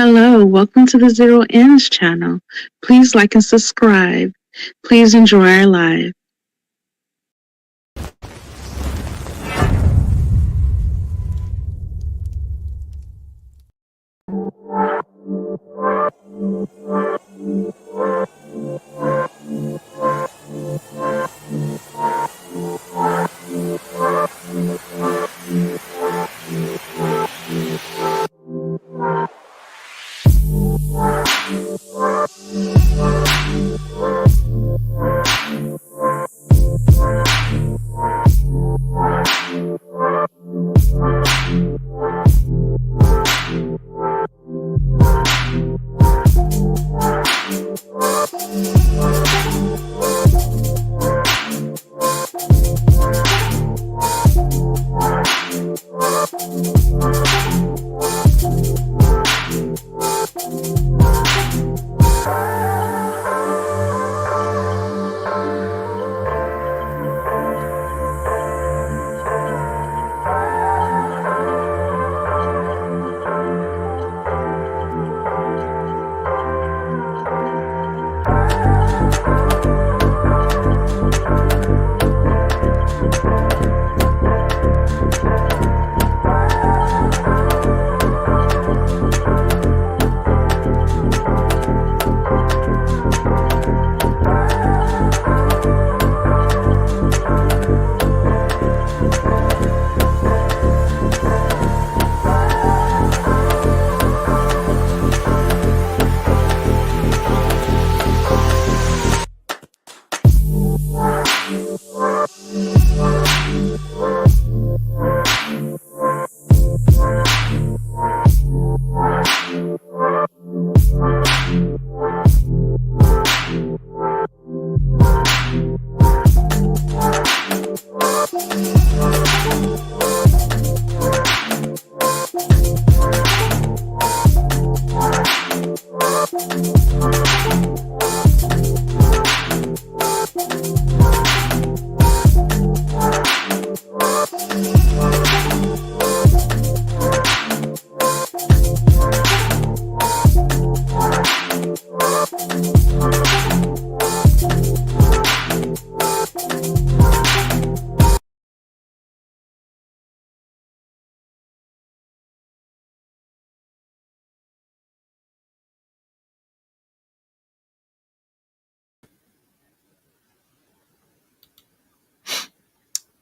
Hello, welcome to the Zero Ends channel. Please like and subscribe. Please enjoy our live.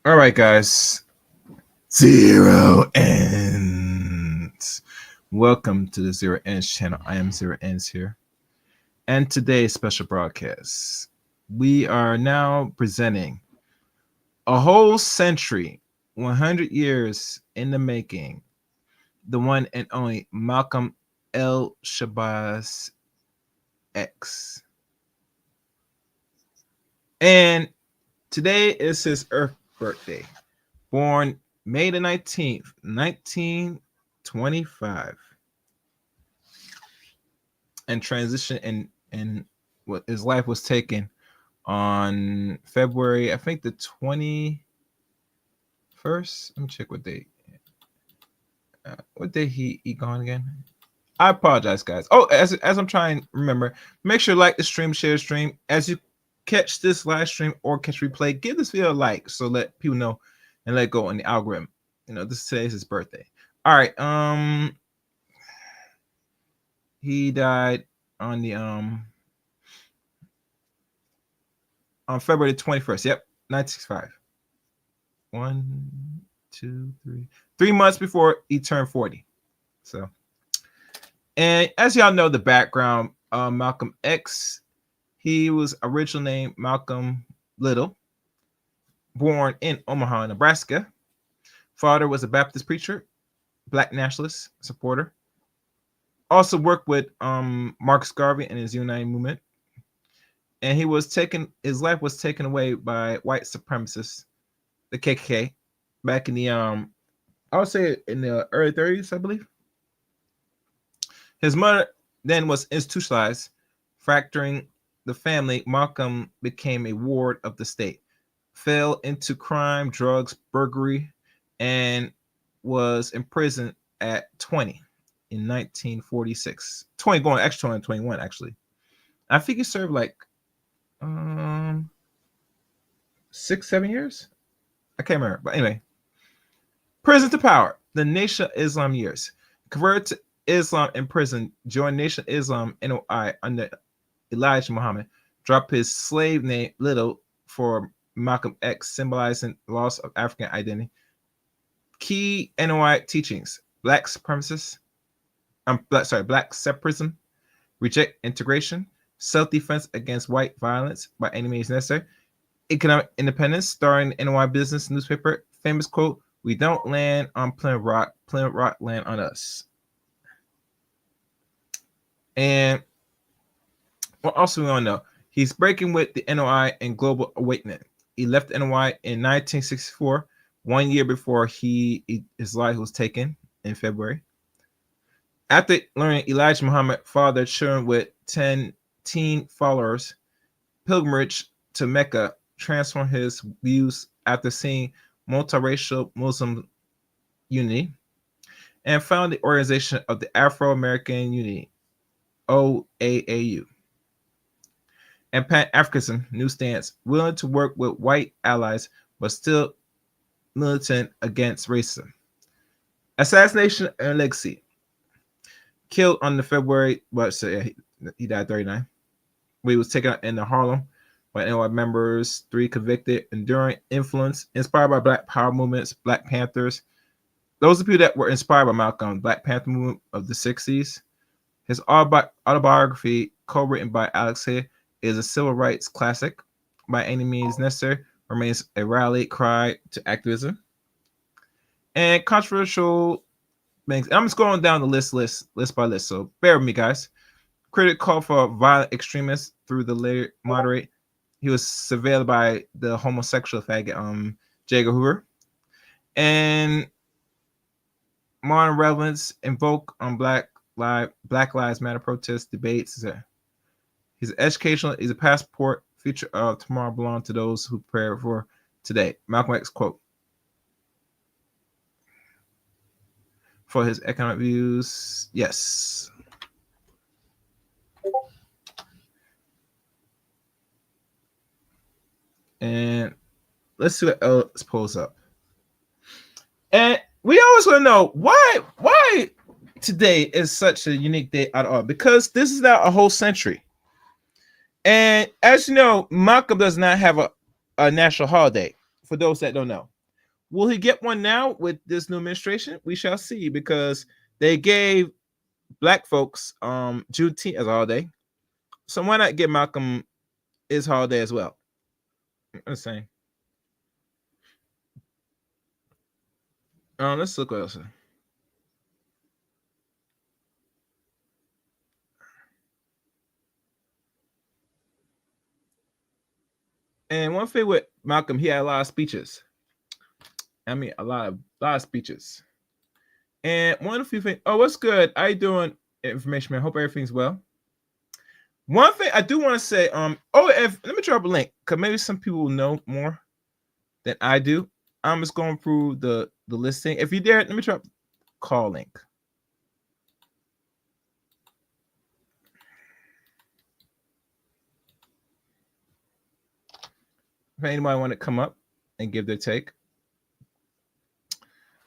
All right, guys. Zero Ends. Welcome to the Zero Ends channel. I am Zero Ends here. And today's special broadcast, we are now presenting a whole century, 100 years in the making, the one and only Malcolm L. Shabazz X. And today is his Earth birthday. Born May the 19th, 1925. And transitioned and what his life was taken on February, I think the 21st. Let me check what date. What day he gone again? I apologize, guys. Oh, as I'm trying to remember, make sure to like the stream, share the stream. As you catch this live stream or catch replay, give this video a like so let people know and let go on the algorithm. This today's his birthday. All right. He died on the on February 21st. Yep, 1965. 1, 2, 3. 3 months before he turned 40. So, and as y'all know, the background, Malcolm X, he was original name Malcolm Little, born in Omaha, Nebraska. Father was a Baptist preacher, Black nationalist supporter. Also worked with Marcus Garvey and his United movement. And his life was taken away by white supremacists, the KKK, back in the I would say in the early 30s, I believe. His mother then was institutionalized, fracturing the family. Malcolm became a ward of the state, fell into crime, drugs, burglary, and was imprisoned at 20. in 1946. 20 going extra 2021 actually. I think he served like 6-7 years. I can't remember, but anyway. Prison to power. The Nation of Islam years. Converted to Islam in prison. Joined Nation of Islam NOI under Elijah Muhammad. Dropped his slave name Little for Malcolm X, symbolizing loss of African identity. Key NOI teachings: Black supremacists. Black separatism. Reject integration. Self-defense against white violence by any means necessary. Economic independence, starring NY Business newspaper. Famous quote: "We don't land on Plymouth Rock land on us." And what else we want to know? He's breaking with the NOI and Global Awakening. He left NOI in 1964, 1 year before his life was taken in February. After learning Elijah Muhammad fathered children with 10 teen followers, pilgrimage to Mecca transformed his views after seeing multiracial Muslim unity, and founded the Organization of the Afro-American Unity, OAAU, and Pan-Africanism, new stance, willing to work with white allies, but still militant against racism. Assassination and legacy. Killed on the February, he died 39. He was taken out in the Harlem by NY members, 3 convicted, enduring influence, inspired by Black Power movements, Black Panthers. Those of you that were inspired by Malcolm, Black Panther movement of the 60s. His autobiography, co-written by Alex Hay, is a civil rights classic. By any means necessary, remains a rally cry to activism. And controversial things. I'm just going down the list by list. So bear with me, guys. Critic called for violent extremists through the later moderate. He was surveilled by the homosexual faggot J. Edgar Hoover. And modern relevance invoke on Black Lives Matter protests, debates. He's educational. He's a passport. Future of tomorrow belong to those who prepare for today. Malcolm X quote. For his economic views, yes. And let's see what else pulls up. And we always want to know why today is such a unique day at all, because this is now a whole century. And as you know, Malcolm does not have a national holiday, for those that don't know. Will he get one now with this new administration? We shall see, because they gave Black folks Juneteenth as a holiday. So why not give Malcolm his holiday as well? I'm saying. Let's look what else. And one thing with Malcolm, he had a lot of speeches. I mean, a lot of speeches. And one of the few things. Oh, what's good? How you doing, information man? Hope everything's well. One thing I do want to say, let me drop a link, because maybe some people will know more than I do. I'm just going through the listing. If you dare, let me drop call link. If anybody want to come up and give their take.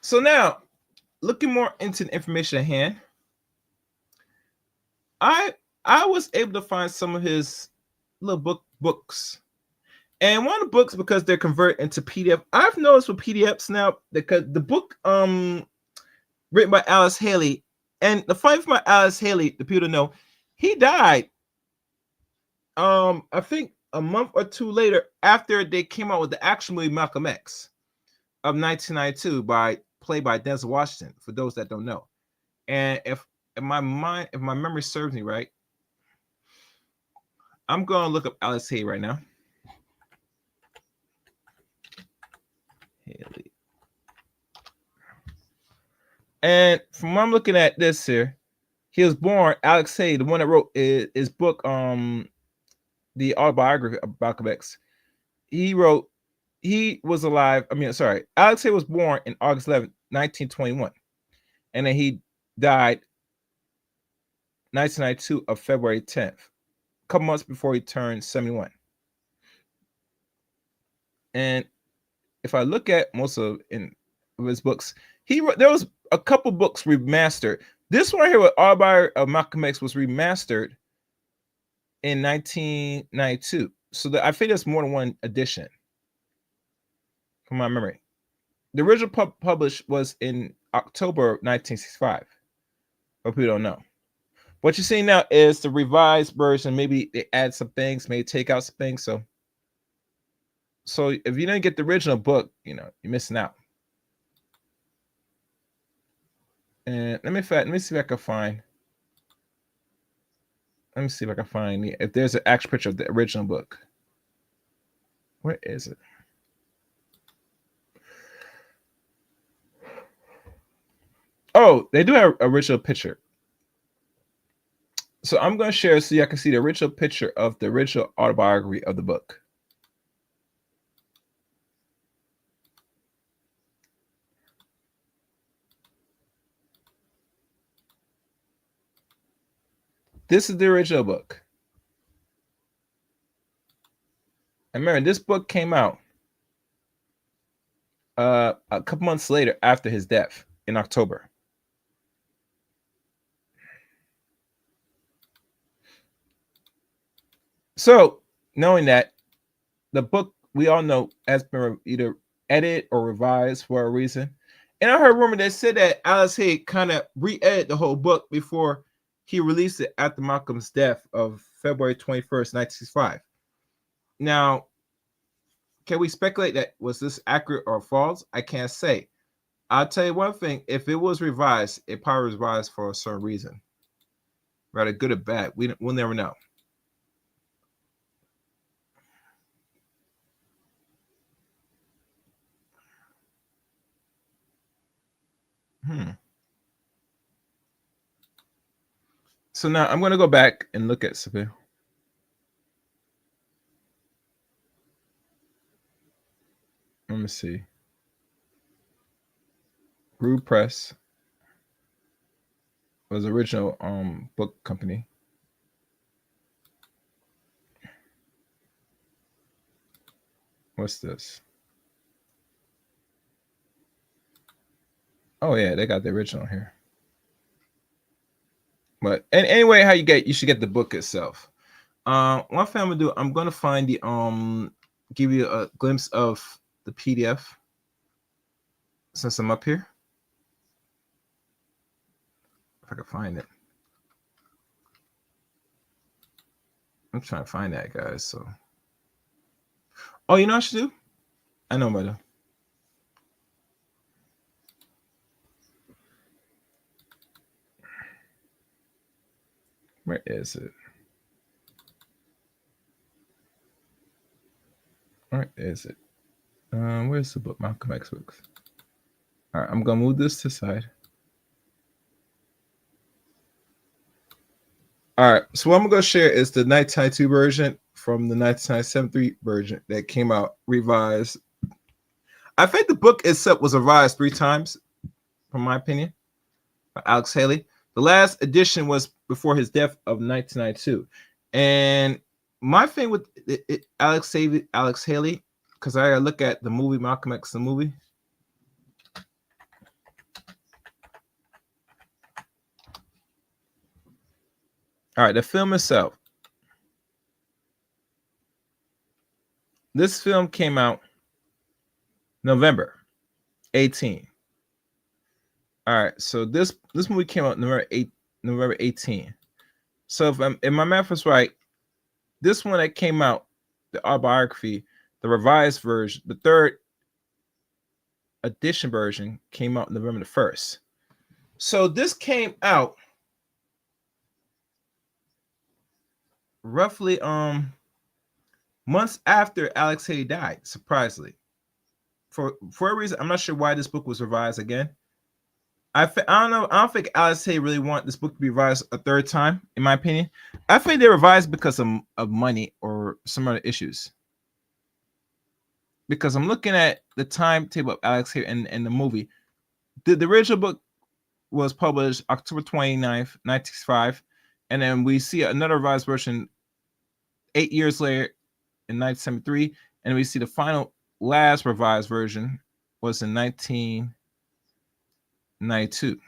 So now, looking more into the information at hand, I was able to find some of his little books. And one of the books, because they're converted into PDF, I've noticed with PDFs now, because the book written by Alice Haley, and the funny thing about Alice Haley, the people know, he died I think a month or two later after they came out with the action movie Malcolm X of 1992 played by Denzel Washington, for those that don't know. And if my memory serves me right, I'm going to look up Alice Haley right now. Haley. And from what I'm looking at this here, he was born, Alex Haley, the one that wrote his book, the autobiography of Malcolm X. He was alive. Alex Haley was born in August 11, 1921. And then he died 1992 of February 10th, a couple months before he turned 71. And if I look at most of his books, there was a couple books remastered. This one here with Autobiography of Malcolm X was remastered in 1992. So I think there's more than one edition from my memory. The original published was in October 1965. But people don't know. What you're seeing now is the revised version. Maybe they add some things, maybe take out some things. So if you didn't get the original book, you're missing out. And let me see if I can find. Let me see if I can find if there's an actual picture of the original book. Where is it? Oh, they do have an original picture. So I'm going to share so you can see the original picture of the original autobiography of the book. This is the original book. And remember, this book came out a couple months later after his death in October. So, knowing that, the book, we all know, has been either edited or revised for a reason. And I heard rumor that said that Alex Haig kind of re-edited the whole book before he released it after Malcolm's death of February 21st, 1965. Now, can we speculate that was this accurate or false? I can't say. I'll tell you one thing. If it was revised, it probably was revised for a certain reason. Rather good or bad. We'll never know. So now I'm going to go back and look at something. Let me see. Brew Press was the original book company. What's this? Oh yeah, they got the original here. But anyway, you should get the book itself. One thing I'm gonna do, I'm gonna find the give you a glimpse of the PDF since I'm up here. If I can find it. I'm trying to find that, guys. So, oh, you know what I should do? I know, brother. Where is it? Where is it? Where's the book? Malcolm X books. All right, I'm gonna move this to the side. All right, so what I'm gonna share is the 1992 version from the 1973 version that came out revised. I think the book itself was revised 3 times, from my opinion, by Alex Haley. The last edition was before his death of 1992, and my thing with Alex Haley, because I look at the movie Malcolm X, the movie. All right, the film itself. This film came out November 18. All right, so this movie came out November 18. So if my math was right, this one that came out, the autobiography, the revised version, the 3rd edition version came out November the 1st. So this came out roughly months after Alex Haley died, surprisingly. For a reason, I'm not sure why this book was revised again. I don't know. I don't think Alex Haley really wanted this book to be revised a 3rd time, in my opinion. I think they revised because of money or some other issues. Because I'm looking at the timetable of Alex Haley in the movie. The original book was published October 29th, 1965, And then we see another revised version 8 years later in 1973. And we see the final last revised version was in 1992.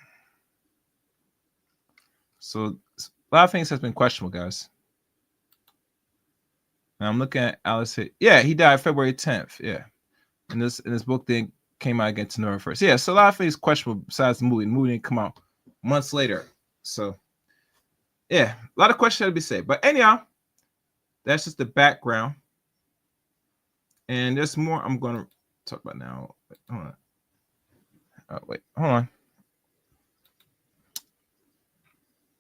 So a lot of things has been questionable, guys. And I'm looking at Alice here. Yeah, he died February 10th. Yeah. And this book then came out again to November 1st. Yeah, so a lot of things questionable besides the movie. The movie didn't come out months later. So yeah, a lot of questions to be said. But anyhow, that's just the background. And there's more I'm gonna talk about now. Hold on. Hold on.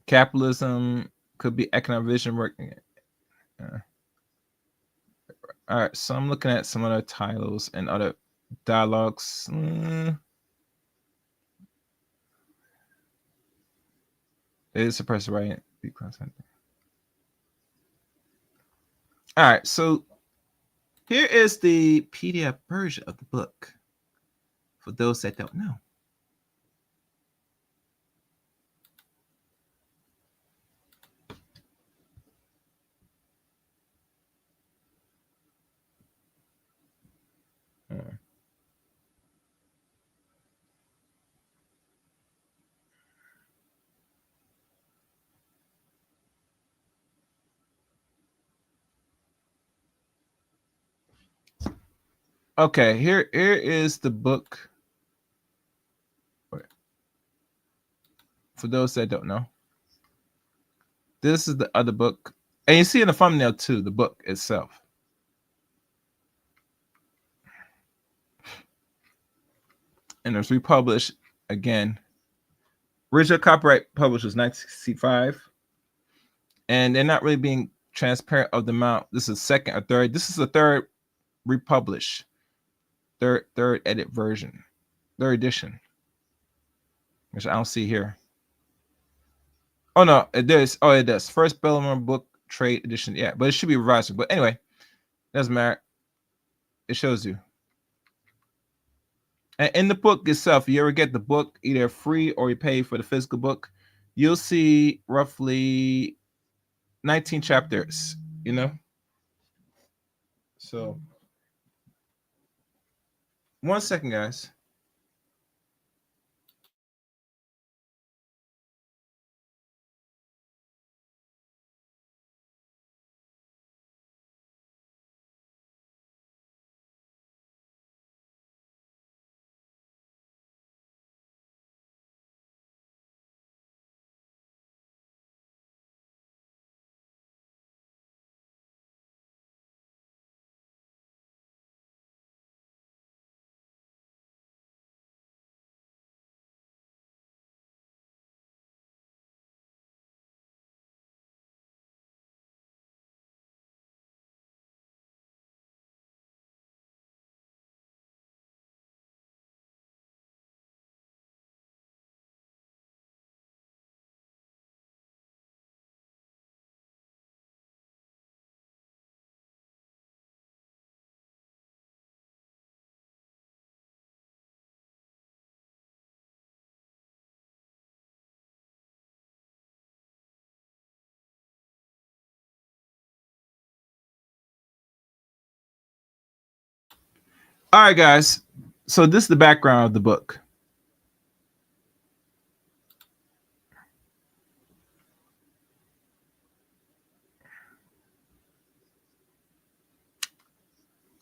Capitalism could be economic vision working. All right, so I'm looking at some other titles and other dialogues. It is suppressed right. All right, so here is the PDF version of the book for those that don't know. Okay, here is the book. For those that don't know, this is the other book, and you see in the thumbnail too the book itself. And it's republished again. Original copyright published was 1965, and they're not really being transparent of the amount. This is second or third. This is the third republished, third edit version, third edition, which I don't see here. Oh no, it does. Oh, it does. First Bellarmine book trade edition. Yeah, but it should be revised. But anyway, doesn't matter. It shows you. And in the book itself, you ever get the book either free or you pay for the physical book, you'll see roughly 19 chapters, you know? So, one second, guys. All right, guys. So this is the background of the book.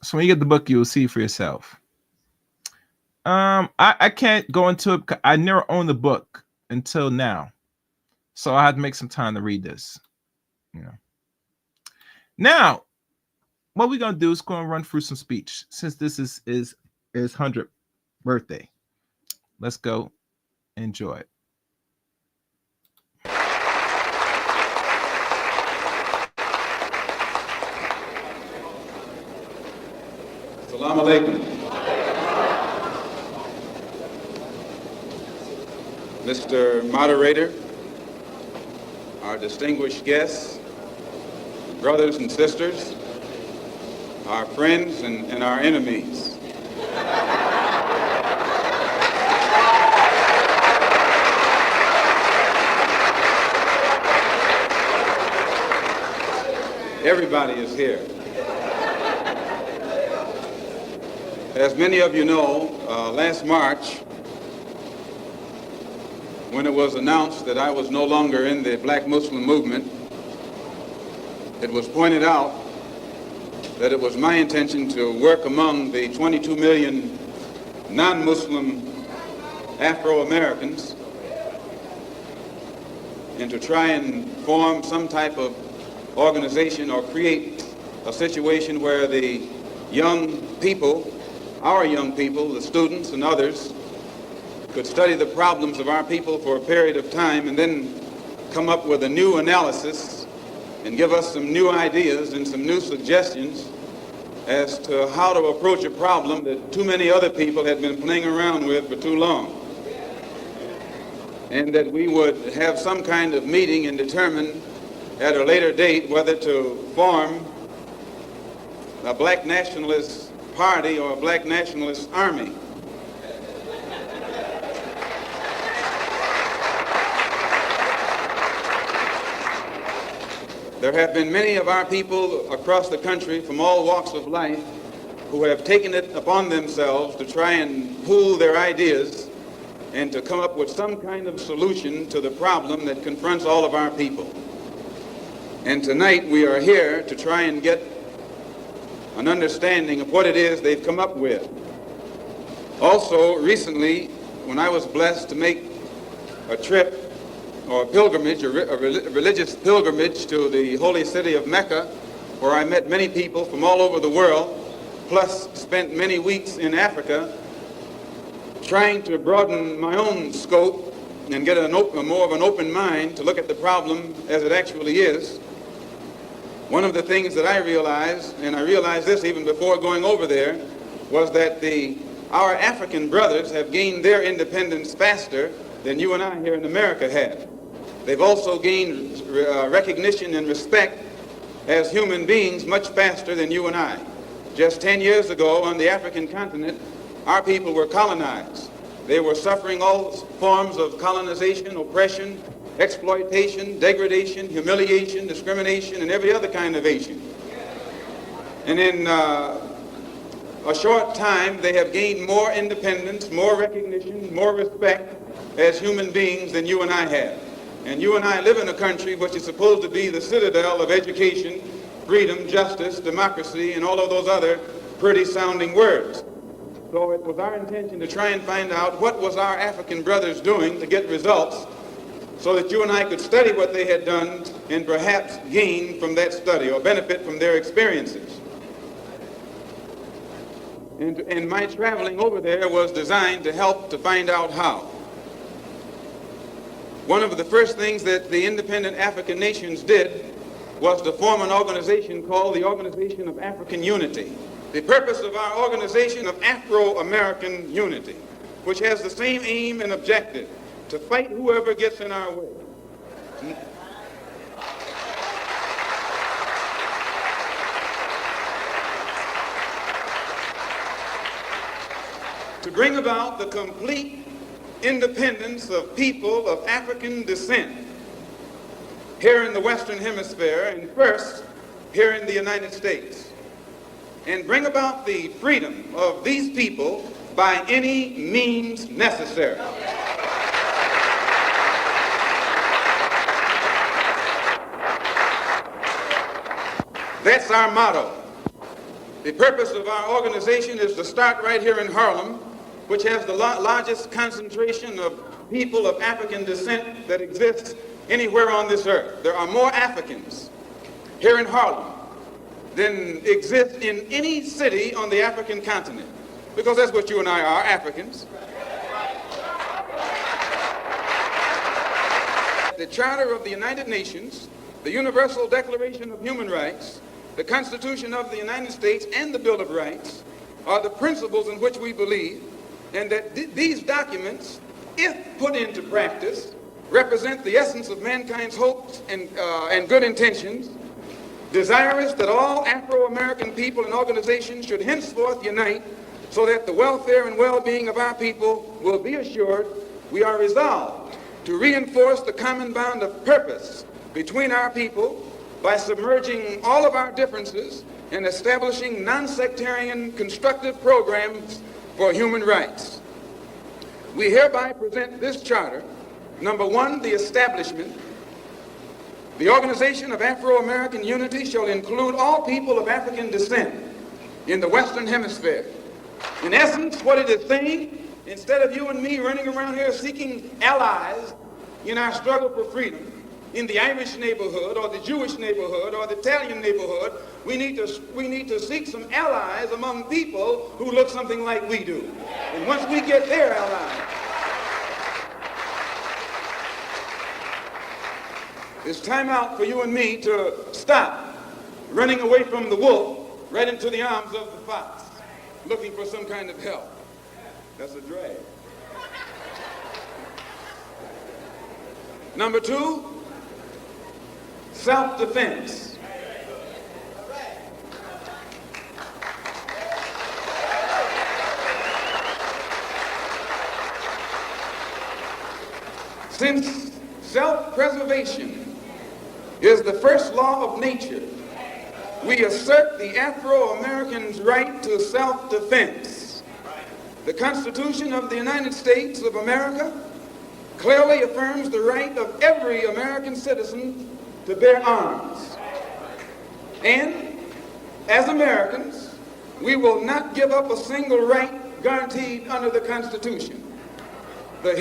So when you get the book, you'll see for yourself. I can't go into it. I never owned the book until now, so I had to make some time to read this. You know. Now, what we're gonna do is going to run through some speech since this is 100th birthday. Let's go enjoy it. Assalamu alaikum. Mr. Moderator, our distinguished guests, brothers and sisters, our friends and our enemies. Everybody is here. As many of you know, last March, when it was announced that I was no longer in the Black Muslim movement, it was pointed out that it was my intention to work among the 22 million non-Muslim Afro-Americans and to try and form some type of organization or create a situation where the young people, our young people, the students and others, could study the problems of our people for a period of time and then come up with a new analysis and give us some new ideas and some new suggestions as to how to approach a problem that too many other people had been playing around with for too long. And that we would have some kind of meeting and determine at a later date whether to form a black nationalist party or a black nationalist army. There have been many of our people across the country from all walks of life who have taken it upon themselves to try and pool their ideas and to come up with some kind of solution to the problem that confronts all of our people. And tonight we are here to try and get an understanding of what it is they've come up with. Also, recently, when I was blessed to make a trip or a pilgrimage, a religious pilgrimage to the holy city of Mecca, where I met many people from all over the world, plus spent many weeks in Africa, trying to broaden my own scope and get more of an open mind to look at the problem as it actually is. One of the things that I realized, and I realized this even before going over there, was that our African brothers have gained their independence faster than you and I here in America have. They've also gained recognition and respect as human beings much faster than you and I. Just 10 years ago on the African continent, our people were colonized. They were suffering all forms of colonization, oppression, exploitation, degradation, humiliation, discrimination, and every other kind of Asian. And in a short time, they have gained more independence, more recognition, more respect as human beings than you and I have. And you and I live in a country which is supposed to be the citadel of education, freedom, justice, democracy, and all of those other pretty sounding words. So it was our intention to try and find out what was our African brothers doing to get results so that you and I could study what they had done and perhaps gain from that study or benefit from their experiences. And my traveling over there was designed to help to find out how. One of the first things that the independent African nations did was to form an organization called the Organization of African Unity. The purpose of our Organization of Afro-American Unity, which has the same aim and objective, to fight whoever gets in our way. To bring about the complete independence of people of African descent here in the Western Hemisphere and first here in the United States, and bring about the freedom of these people by any means necessary. That's our motto. The purpose of our organization is to start right here in Harlem, which has the largest concentration of people of African descent that exists anywhere on this earth. There are more Africans here in Harlem than exist in any city on the African continent, because that's what you and I are, Africans. The Charter of the United Nations, the Universal Declaration of Human Rights, the Constitution of the United States, and the Bill of Rights are the principles in which we believe, and that these documents, if put into practice, represent the essence of mankind's hopes and good intentions, desirous that all Afro-American people and organizations should henceforth unite so that the welfare and well-being of our people will be assured. We are resolved to reinforce the common bond of purpose between our people by submerging all of our differences and establishing non-sectarian constructive programs for human rights. We hereby present this charter. Number one, the establishment. The Organization of Afro-American Unity shall include all people of African descent in the Western Hemisphere. In essence, what it is saying, instead of you and me running around here seeking allies in our struggle for freedom, in the Irish neighborhood or the Jewish neighborhood or the Italian neighborhood, we need to seek some allies among people who look something like we do. And once we get their allies, it's time out for you and me to stop running away from the wolf right into the arms of the fox, looking for some kind of help. That's a drag. Number two, self-defense. Since self-preservation is the first law of nature, we assert the Afro-Americans' right to self-defense. The Constitution of the United States of America clearly affirms the right of every American citizen to bear arms. And as Americans, we will not give up a single right guaranteed under the Constitution. The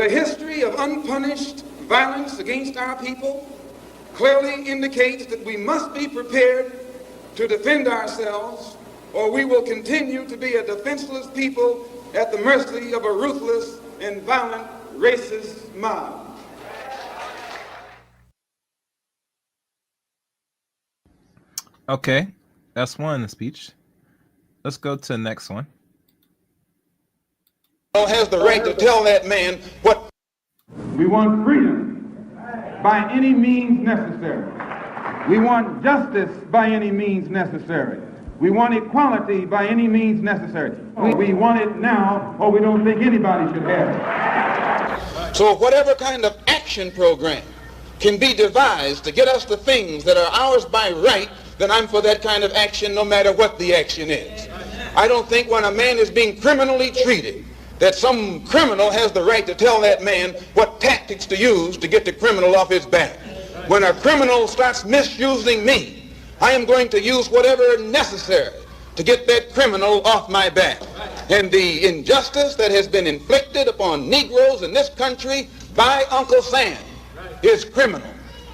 history of unpunished violence against our people clearly indicates that we must be prepared to defend ourselves, or we will continue to be a defenseless people at the mercy of a ruthless and violent racist mob. Okay, that's one speech. Let's go to the next one. Has the right to tell that man what. We want freedom by any means necessary. We want justice by any means necessary. We want equality by any means necessary. We want it now, or we don't think anybody should have it. So whatever kind of action program can be devised to get us the things that are ours by right, then I'm for that kind of action no matter what the action is. I don't think when a man is being criminally treated that some criminal has the right to tell that man what tactics to use to get the criminal off his back. When a criminal starts misusing me, I am going to use whatever necessary to get that criminal off my back. And the injustice that has been inflicted upon Negroes in this country by Uncle Sam is criminal.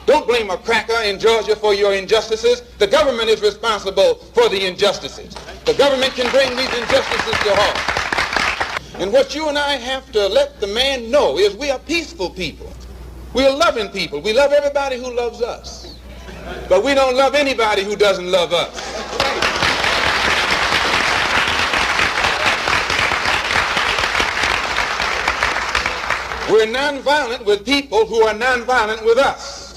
Don't blame a cracker in Georgia for your injustices. The government is responsible for the injustices. The government can bring these injustices to halt. And what you and I have to let the man know is we are peaceful people. We are loving people. We love everybody who loves us. But we don't love anybody who doesn't love us. We're nonviolent with people who are nonviolent with us.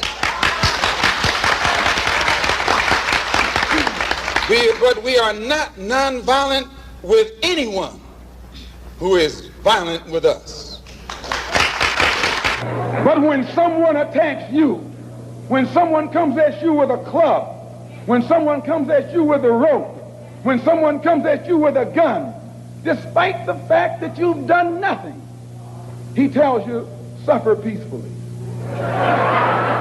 But we are not nonviolent with anyone who is violent with us. But when someone attacks you, when someone comes at you with a club, when someone comes at you with a rope, when someone comes at you with a gun, despite the fact that you've done nothing, he tells you, suffer peacefully.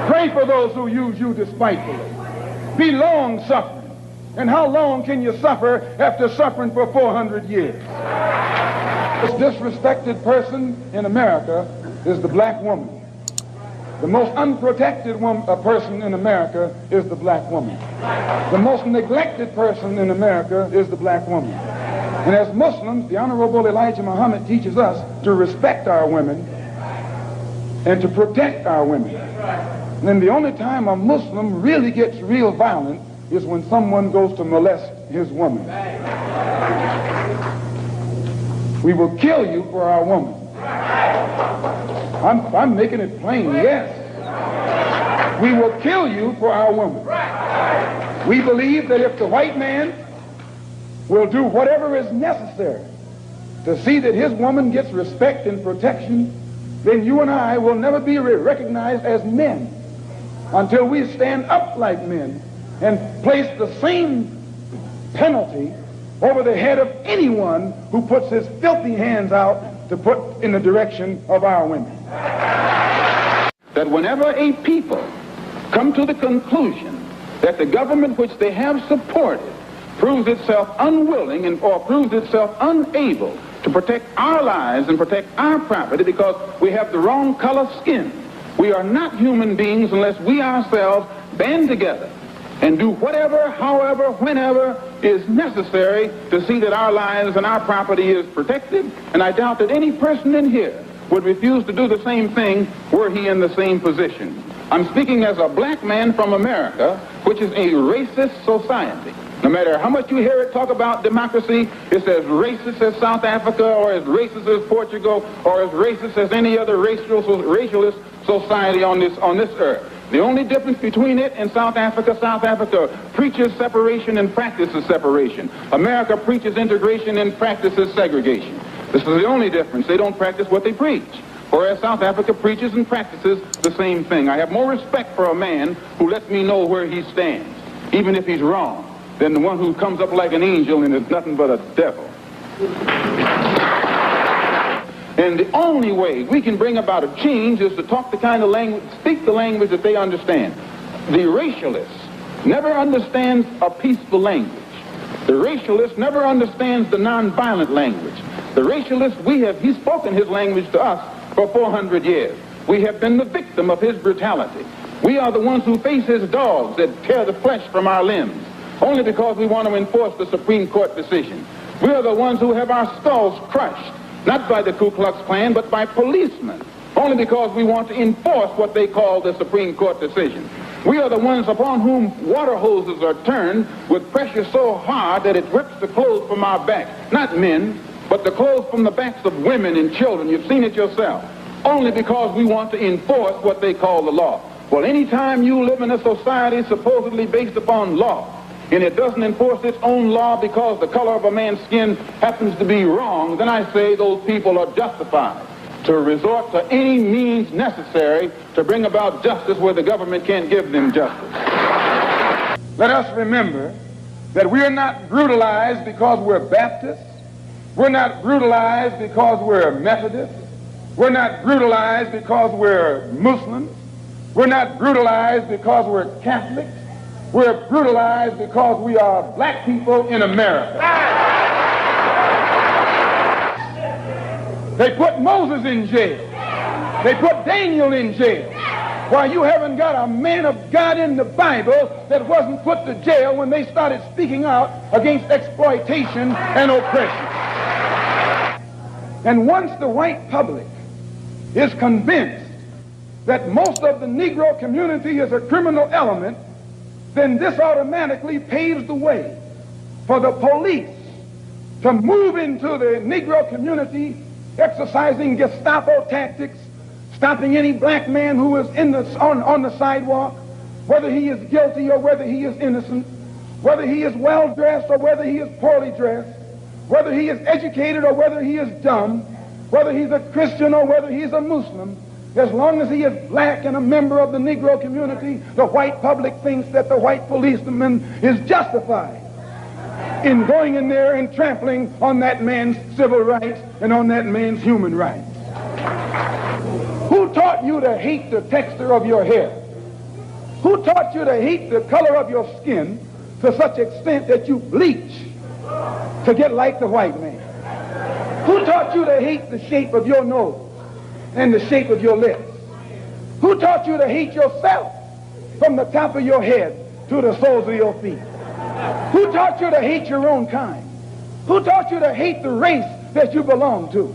Pray for those who use you despitefully. Be long-suffering. And how long can you suffer after suffering for 400 years? The most disrespected person in America is the black woman. The most unprotected person in America is the black woman. The most neglected person in America is the black woman. And as Muslims, the Honorable Elijah Muhammad teaches us to respect our women and to protect our women. And then the only time a Muslim really gets real violent is when someone goes to molest his woman. We will kill you for our woman. I'm making it plain, yes. We will kill you for our woman. We believe that if the white man will do whatever is necessary to see that his woman gets respect and protection, then you and I will never be recognized as men. until we stand up like men and place the same penalty over the head of anyone who puts his filthy hands out to put in the direction of our women. That whenever a people come to the conclusion that the government which they have supported proves itself unwilling or proves itself unable to protect our lives and protect our property because we have the wrong color skin, we are not human beings unless we ourselves band together and do whatever, however, whenever is necessary to see that our lives and our property is protected. And I doubt that any person in here would refuse to do the same thing were he in the same position. I'm speaking as a black man from America, which is a racist society. No matter how much you hear it talk about democracy, it's as racist as South Africa or as racist as Portugal or as racist as any other racialist society on this earth. The only difference between it and South Africa preaches separation and practices separation. America preaches integration and practices segregation. This is the only difference. They don't practice what they preach. Whereas South Africa preaches and practices the same thing. I have more respect for a man who lets me know where he stands, even if he's wrong, than the one who comes up like an angel and is nothing but a devil. And the only way we can bring about a change is to talk the kind of language, speak the language that they understand. The racialist never understands a peaceful language. The racialist never understands the nonviolent language. The racialist, he's spoken his language to us for 400 years. We have been the victim of his brutality. We are the ones who face his dogs that tear the flesh from our limbs, only because we want to enforce the Supreme Court decision. We are the ones who have our skulls crushed, not by the Ku Klux Klan, but by policemen, only because we want to enforce what they call the Supreme Court decision. We are the ones upon whom water hoses are turned with pressure so hard that it rips the clothes from our back. Not men, but the clothes from the backs of women and children. You've seen it yourself. Only because we want to enforce what they call the law. Well, anytime you live in a society supposedly based upon law, and it doesn't enforce its own law because the color of a man's skin happens to be wrong, then I say those people are justified to resort to any means necessary to bring about justice where the government can't give them justice. Let us remember that we are not brutalized because we're Baptists. We're not brutalized because we're Methodists. We're not brutalized because we're Muslims. We're not brutalized because we're Catholics. We're brutalized because we are black people in America. They put Moses in jail. They put Daniel in jail. Why, you haven't got a man of God in the Bible that wasn't put to jail when they started speaking out against exploitation and oppression. And once the white public is convinced that most of the Negro community is a criminal element, then this automatically paves the way for the police to move into the Negro community, exercising Gestapo tactics, stopping any black man who is on the sidewalk, whether he is guilty or whether he is innocent, whether he is well-dressed or whether he is poorly dressed, whether he is educated or whether he is dumb, whether he's a Christian or whether he's a Muslim. As long as he is black and a member of the Negro community, the white public thinks that the white policeman is justified in going in there and trampling on that man's civil rights and on that man's human rights. Who taught you to hate the texture of your hair? Who taught you to hate the color of your skin to such extent that you bleach to get like the white man? Who taught you to hate the shape of your nose and the shape of your lips? Who taught you to hate yourself from the top of your head to the soles of your feet? Who taught you to hate your own kind? Who taught you to hate the race that you belong to?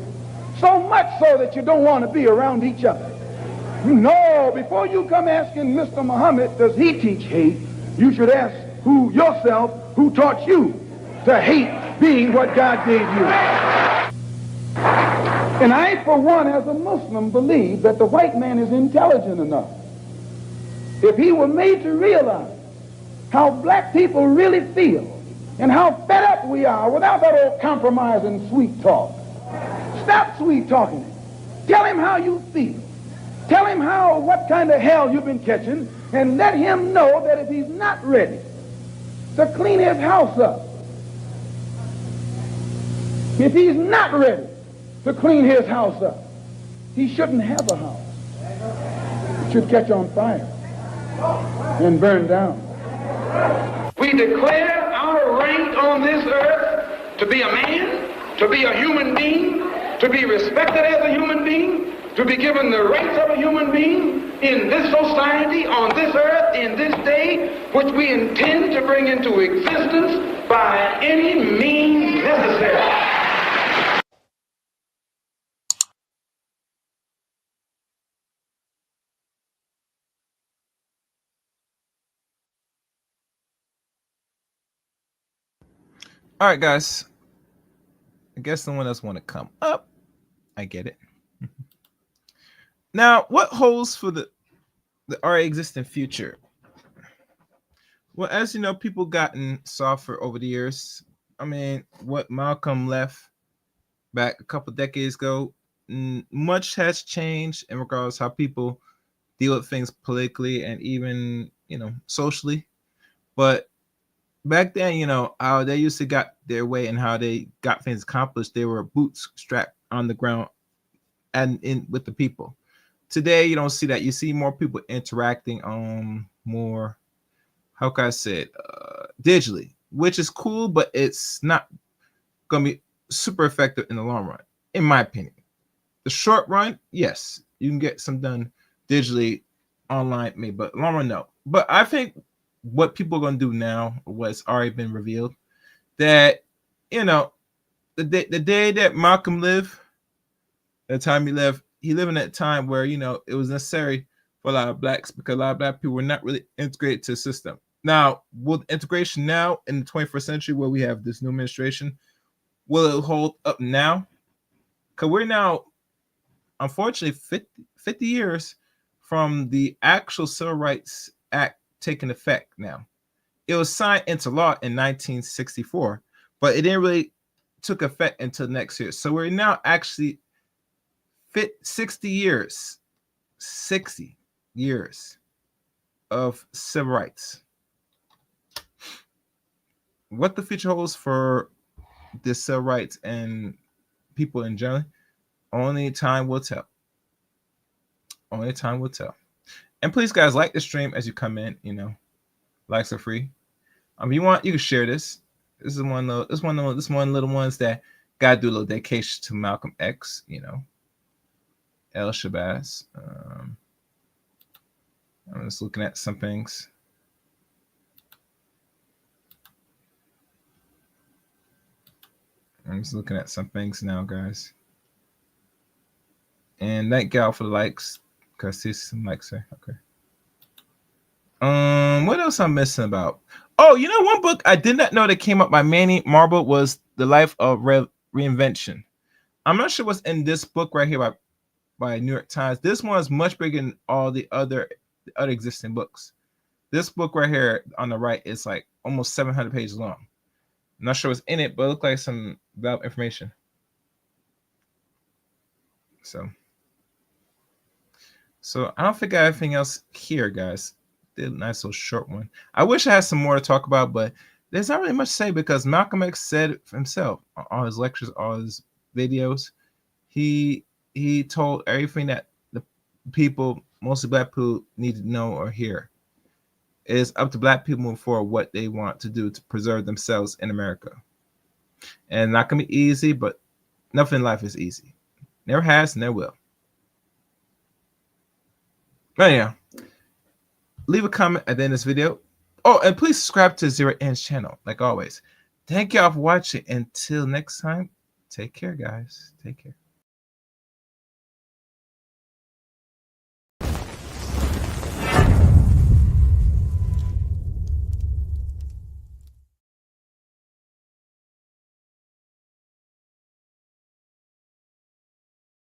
So much so that you don't want to be around each other. No, before you come asking Mr. Muhammad, does he teach hate, you should ask yourself who taught you to hate being what God gave you. And I, for one, as a Muslim, believe that the white man is intelligent enough. If he were made to realize how black people really feel and how fed up we are without that old compromise and sweet talk. Stop sweet talking. Tell him how you feel. Tell him what kind of hell you've been catching and let him know that if he's not ready to clean his house up, if he's not ready to clean his house up, he shouldn't have a house. It should catch on fire and burn down. We declare our right on this earth to be a man, to be a human being, to be respected as a human being, to be given the rights of a human being in this society, on this earth, in this day, which we intend to bring into existence by any means necessary. All right, guys. I guess someone else want to come up. I get it. Now, what holds for our existing future? Well, as you know, people gotten softer over the years. I mean, what Malcolm left back a couple decades ago, much has changed in regards to how people deal with things politically and even, socially. But back then, how they used to got their way and how they got things accomplished. They were boots strapped on the ground and in with the people. Today, you don't see that. You see more people interacting more, how can I say it, digitally, which is cool, but it's not going to be super effective in the long run, in my opinion. The short run, yes, you can get some done digitally online, maybe, but long run, no. But I think what people are going to do now, what's already been revealed, that, the day that Malcolm lived, the time he lived in that time where, it was necessary for a lot of blacks because a lot of black people were not really integrated to the system. Now, will integration now in the 21st century where we have this new administration, will it hold up now? Because we're now, unfortunately, 50 years from the actual Civil Rights Act taking effect now. It was signed into law in 1964, but it didn't really took effect until next year. So we're now actually 60 years of civil rights. What the future holds for the civil rights and people in general, only time will tell. Only time will tell. And please, guys, like the stream as you come in. Likes are free. You want, you can share this. This is one little ones that gotta do a little dedication to Malcolm X. El Shabazz. I'm just looking at some things. I'm just looking at some things now, guys. And thank y'all for the likes, because there's some likes there. Okay. What else I'm missing about? Oh, one book I did not know that came up by Manny Marble was The Life of Reinvention. I'm not sure what's in this book right here by New York Times. This one is much bigger than all the other existing books. This book right here on the right is like almost 700 pages long. I'm not sure what's in it, but it looks like some valuable information. So I don't think I have anything else here, guys. Did a nice little short one. I wish I had some more to talk about, but there's not really much to say because Malcolm X said it himself on all his lectures, all his videos. He told everything that the people, mostly black people, need to know or hear. It is up to black people moving forward what they want to do to preserve themselves in America. And not gonna be easy, but nothing in life is easy. Never has, never will. But yeah, leave a comment at the end of this video. Oh, and please subscribe to Zero Ends channel, like always. Thank y'all for watching. Until next time, take care, guys. Take care.